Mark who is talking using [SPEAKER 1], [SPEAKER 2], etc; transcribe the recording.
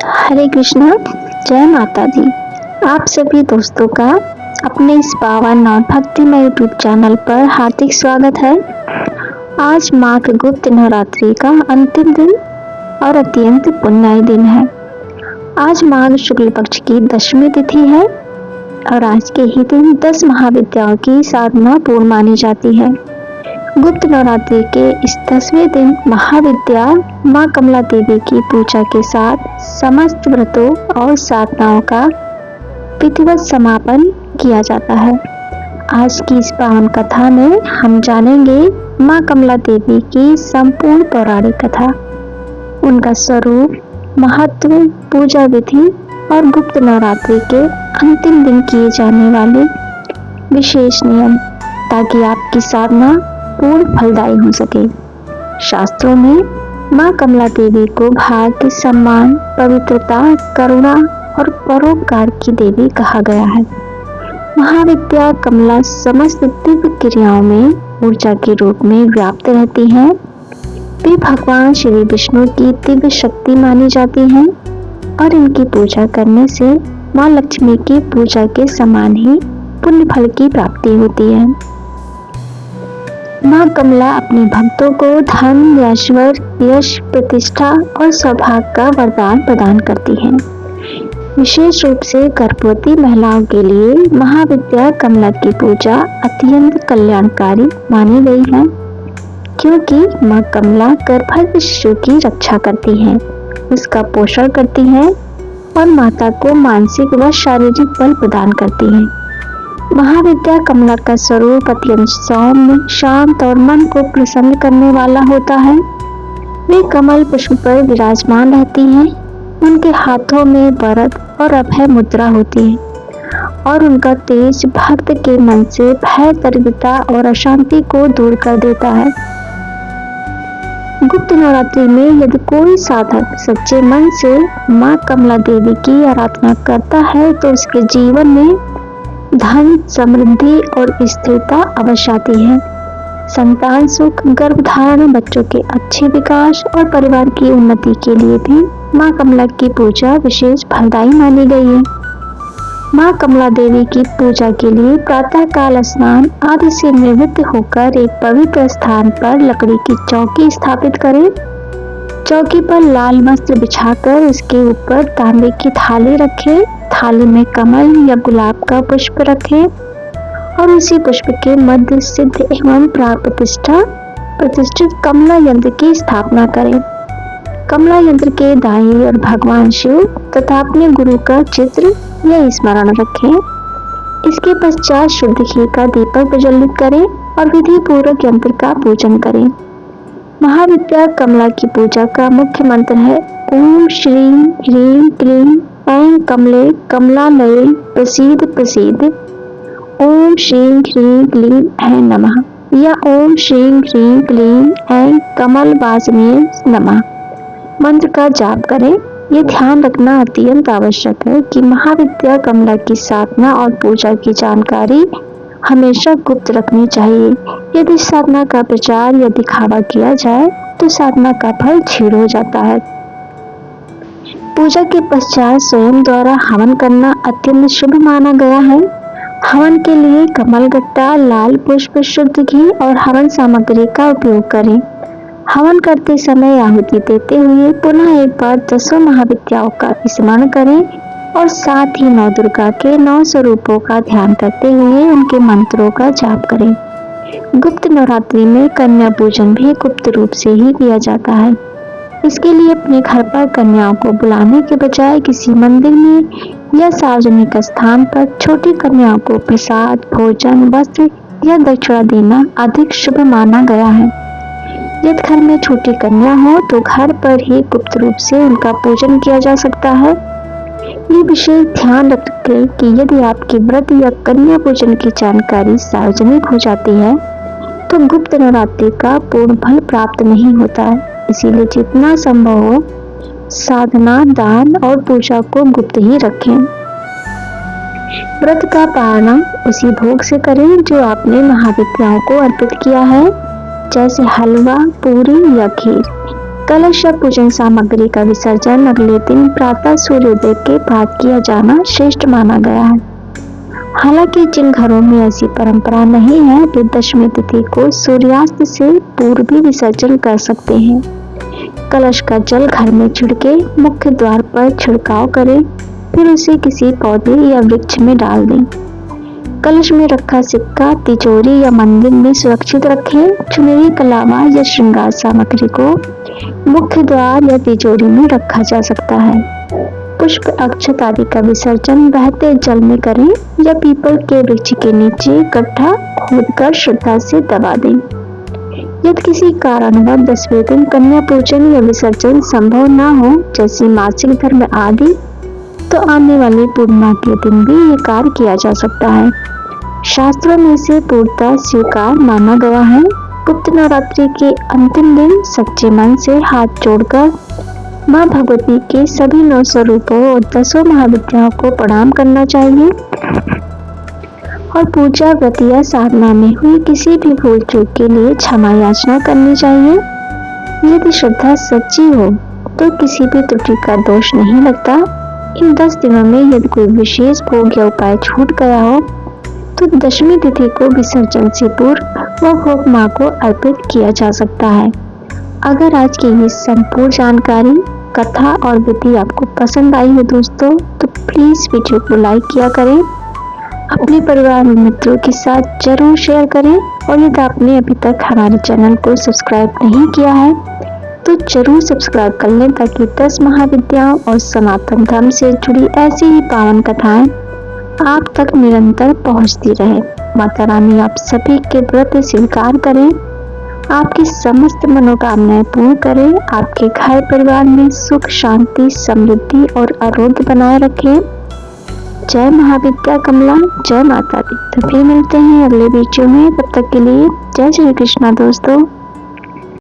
[SPEAKER 1] हरे कृष्णा। जय माता दी। आप सभी दोस्तों का अपने इस पावन और भक्तिमय यूट्यूब चैनल पर हार्दिक स्वागत है। आज माघ गुप्त नवरात्रि का अंतिम दिन और अत्यंत पुण्यमय दिन है। आज माघ शुक्ल पक्ष की दशमी तिथि है और आज के ही दिन 10 महाविद्याओं की साधना पूर्ण मानी जाती है। गुप्त नवरात्रि के इस 10वें दिन महाविद्या माँ कमला देवी की पूजा के साथ समस्त व्रतों और साधनाओं का विधिवत समापन किया जाता है। आज की इस पावन कथा में हम जानेंगे माँ कमला देवी की संपूर्ण पौराणिक कथा, उनका स्वरूप, महत्व, पूजा विधि और गुप्त नवरात्रि के अंतिम दिन किए जाने वाले विशेष नियम, ताकि आपकी साधना पूर्ण फलदायी हो सके। शास्त्रों में माँ कमला देवी को भाग्य, सम्मान, पवित्रता, करुणा और परोपकार की देवी कहा गया है। महाविद्या कमला समस्त दिव्य क्रियाओं में ऊर्जा के रूप में व्याप्त रहती हैं। वे भगवान श्री विष्णु की दिव्य शक्ति मानी जाती हैं और इनकी पूजा करने से माँ लक्ष्मी की पूजा के समान ही पुण्य फल की प्राप्ति होती है। माँ कमला अपने भक्तों को धन, ऐश्वर्य, यश, प्रतिष्ठा और सौभाग्य का वरदान प्रदान करती हैं। विशेष रूप से गर्भवती महिलाओं के लिए महाविद्या कमला की पूजा अत्यंत कल्याणकारी मानी गई है, क्योंकि माँ कमला गर्भस्थ शिशु की रक्षा करती हैं, उसका पोषण करती हैं और माता को मानसिक व शारीरिक बल प्रदान करती हैं। महाविद्या कमला का स्वरूप अत्यंत सौम्य, शांत और मन को प्रसन्न करने वाला होता है। वे कमल पुष्प पर विराजमान रहती हैं। उनके हाथों में वरद और अभय मुद्रा होती है और उनका तेज भक्त के मन से भय, दरिद्रता और अशांति को दूर कर देता है। गुप्त नवरात्रि में यदि कोई साधक सच्चे मन से माँ कमला देवी की आराधना करता है तो उसके जीवन में धन, समृद्धि और स्थिरता अवश्य आती है। संतान सुख, गर्भधारण, बच्चों के अच्छे विकास और परिवार की उन्नति के लिए भी माँ कमला की पूजा विशेष फलदायी मानी गई है। माँ कमला देवी की पूजा के लिए प्रातः काल स्नान आदि से निवृत्त होकर एक पवित्र स्थान पर लकड़ी की चौकी स्थापित करें। चौकी पर लाल वस्त्र बिछाकर उसके ऊपर तांबे की थाली रखें। थाली में कमल या गुलाब का पुष्प रखें और उसी पुष्प के मध्य सिद्ध एवं प्राग प्रतिष्ठित कमला यंत्र की स्थापना करें। कमला यंत्र के दाईं ओर भगवान शिव तथा अपने गुरु का चित्र या स्मरण रखें। इसके पश्चात शुद्ध घी का दीपक प्रज्वलित करें और विधि पूर्वक यंत्र का पूजन करें। महाविद्या कमला की पूजा का मुख्य मंत्र है ओम श्रीं ह्रीं क्लीं ऐं कमले कमलालये प्रसीद प्रसीद। ओम श्रीं ह्रीं क्लीं ऐं नमः या ओम श्रीं ह्रीं क्लीं ऐं कमल वासिने नमः मंत्र का जाप करें। ये ध्यान रखना अत्यंत आवश्यक है कि महाविद्या कमला की साधना और पूजा की जानकारी हमेशा गुप्त रखनी चाहिए। यदि साधना का प्रचार या दिखावा किया जाए तो साधना का फल क्षीण हो जाता है। पूजा के पश्चात स्वयं द्वारा हवन करना अत्यंत शुभ माना गया है। हवन के लिए कमल गट्टा, लाल पुष्प, शुद्ध घी और हवन सामग्री का उपयोग करें। हवन करते समय आहुति देते हुए पुनः एक बार 10 महाविद्याओं का स्मरण करें और साथ ही नौ दुर्गा के 9 स्वरूपों का ध्यान करते हुए उनके मंत्रों का जाप करें। गुप्त नवरात्रि में कन्या पूजन भी गुप्त रूप से ही किया जाता है। इसके लिए अपने घर पर कन्याओं को बुलाने के बजाय किसी मंदिर में या सार्वजनिक स्थान पर छोटी कन्याओं को प्रसाद, भोजन, वस्त्र या दक्षिणा देना अधिक शुभ माना गया है। यदि घर में छोटी कन्या हो तो घर पर ही गुप्त रूप से उनका पूजन किया जा सकता है। ये विशेष ध्यान रखें कि यदि आपके व्रत या कन्या पूजन की जानकारी सार्वजनिक हो जाती है तो गुप्त नवरात्रि का पूर्ण फल प्राप्त नहीं होता है। इसीलिए जितना संभव हो साधना, दान और पूजा को गुप्त ही रखें। व्रत का पारण उसी भोग से करें जो आपने महाविद्याओं को अर्पित किया है, जैसे हलवा, पूरी या खीर। कलश या पूजन सामग्री का विसर्जन अगले दिन प्रातः सूर्योदय के बाद किया जाना श्रेष्ठ माना गया है। हालांकि जिन घरों में ऐसी परंपरा नहीं है वे दशमी तिथि को सूर्यास्त से पूर्व भी विसर्जन कर सकते हैं। कलश का जल घर में छिड़के मुख्य द्वार पर छिड़काव करें, फिर उसे किसी पौधे या वृक्ष में डाल दें। कलश में रखा सिक्का तिजोरी या मंदिर में सुरक्षित रखें। चुनरी के अलावा या श्रृंगार सामग्री को मुख्य द्वार या तिजोरी में रखा जा सकता है। पुष्प अक्षत आदि का विसर्जन बहते जल में करें या पीपल के वृक्ष के नीचे गड्ढा खोदकर श्रद्धा से दबा दें। यदि किसी कारणवश 10वें दिन कन्या पूजन या विसर्जन संभव न हो, जैसे मासिक धर्म आदि, तो आने वाली पूर्णिमा के दिन भी ये कार्य किया जा सकता है। शास्त्रों में से पूर्णतः स्वीकार माना गया है। गुप्त नवरात्रि के अंतिम दिन सच्चे मन से हाथ जोड़कर माँ भगवती के सभी 9 स्वरूपों और 10 महाविद्याओं को प्रणाम करना चाहिए और पूजा व्रत या साधना में हुई किसी भी भूल चूक के लिए क्षमा याचना करनी चाहिए। यदि श्रद्धा सच्ची हो तो किसी भी त्रुटि का दोष नहीं लगता। इन 10 दिनों में यदि कोई विशेष भोग या उपाय छूट गया हो तो दशमी तिथि को विसर्जन से पूर्व वह भोग माँ को अर्पित किया जा सकता है। अगर आज की ये संपूर्ण जानकारी, कथा और विधि आपको पसंद आई हो दोस्तों, तो प्लीज वीडियो को लाइक किया करें, अपने परिवार और मित्रों के साथ जरूर शेयर करें और यदि आपने अभी तक हमारे चैनल को सब्सक्राइब नहीं किया है तो जरूर सब्सक्राइब कर लें ताकि 10 महाविद्याओं और सनातन धर्म से जुड़ी ऐसी ही पावन कथाएं आप तक निरंतर पहुंचती रहे। माता रानी आप सभी के व्रत स्वीकार करें, आपकी समस्त मनोकामनाएं पूर्ण करें, आपके घर परिवार में सुख शांति समृद्धि और आरोग्य बनाए रखें। जय महाविद्या कमला, जय माता दी। तो फिर मिलते हैं अगले वीडियो में, तब तक के लिए जय श्री कृष्णा दोस्तों।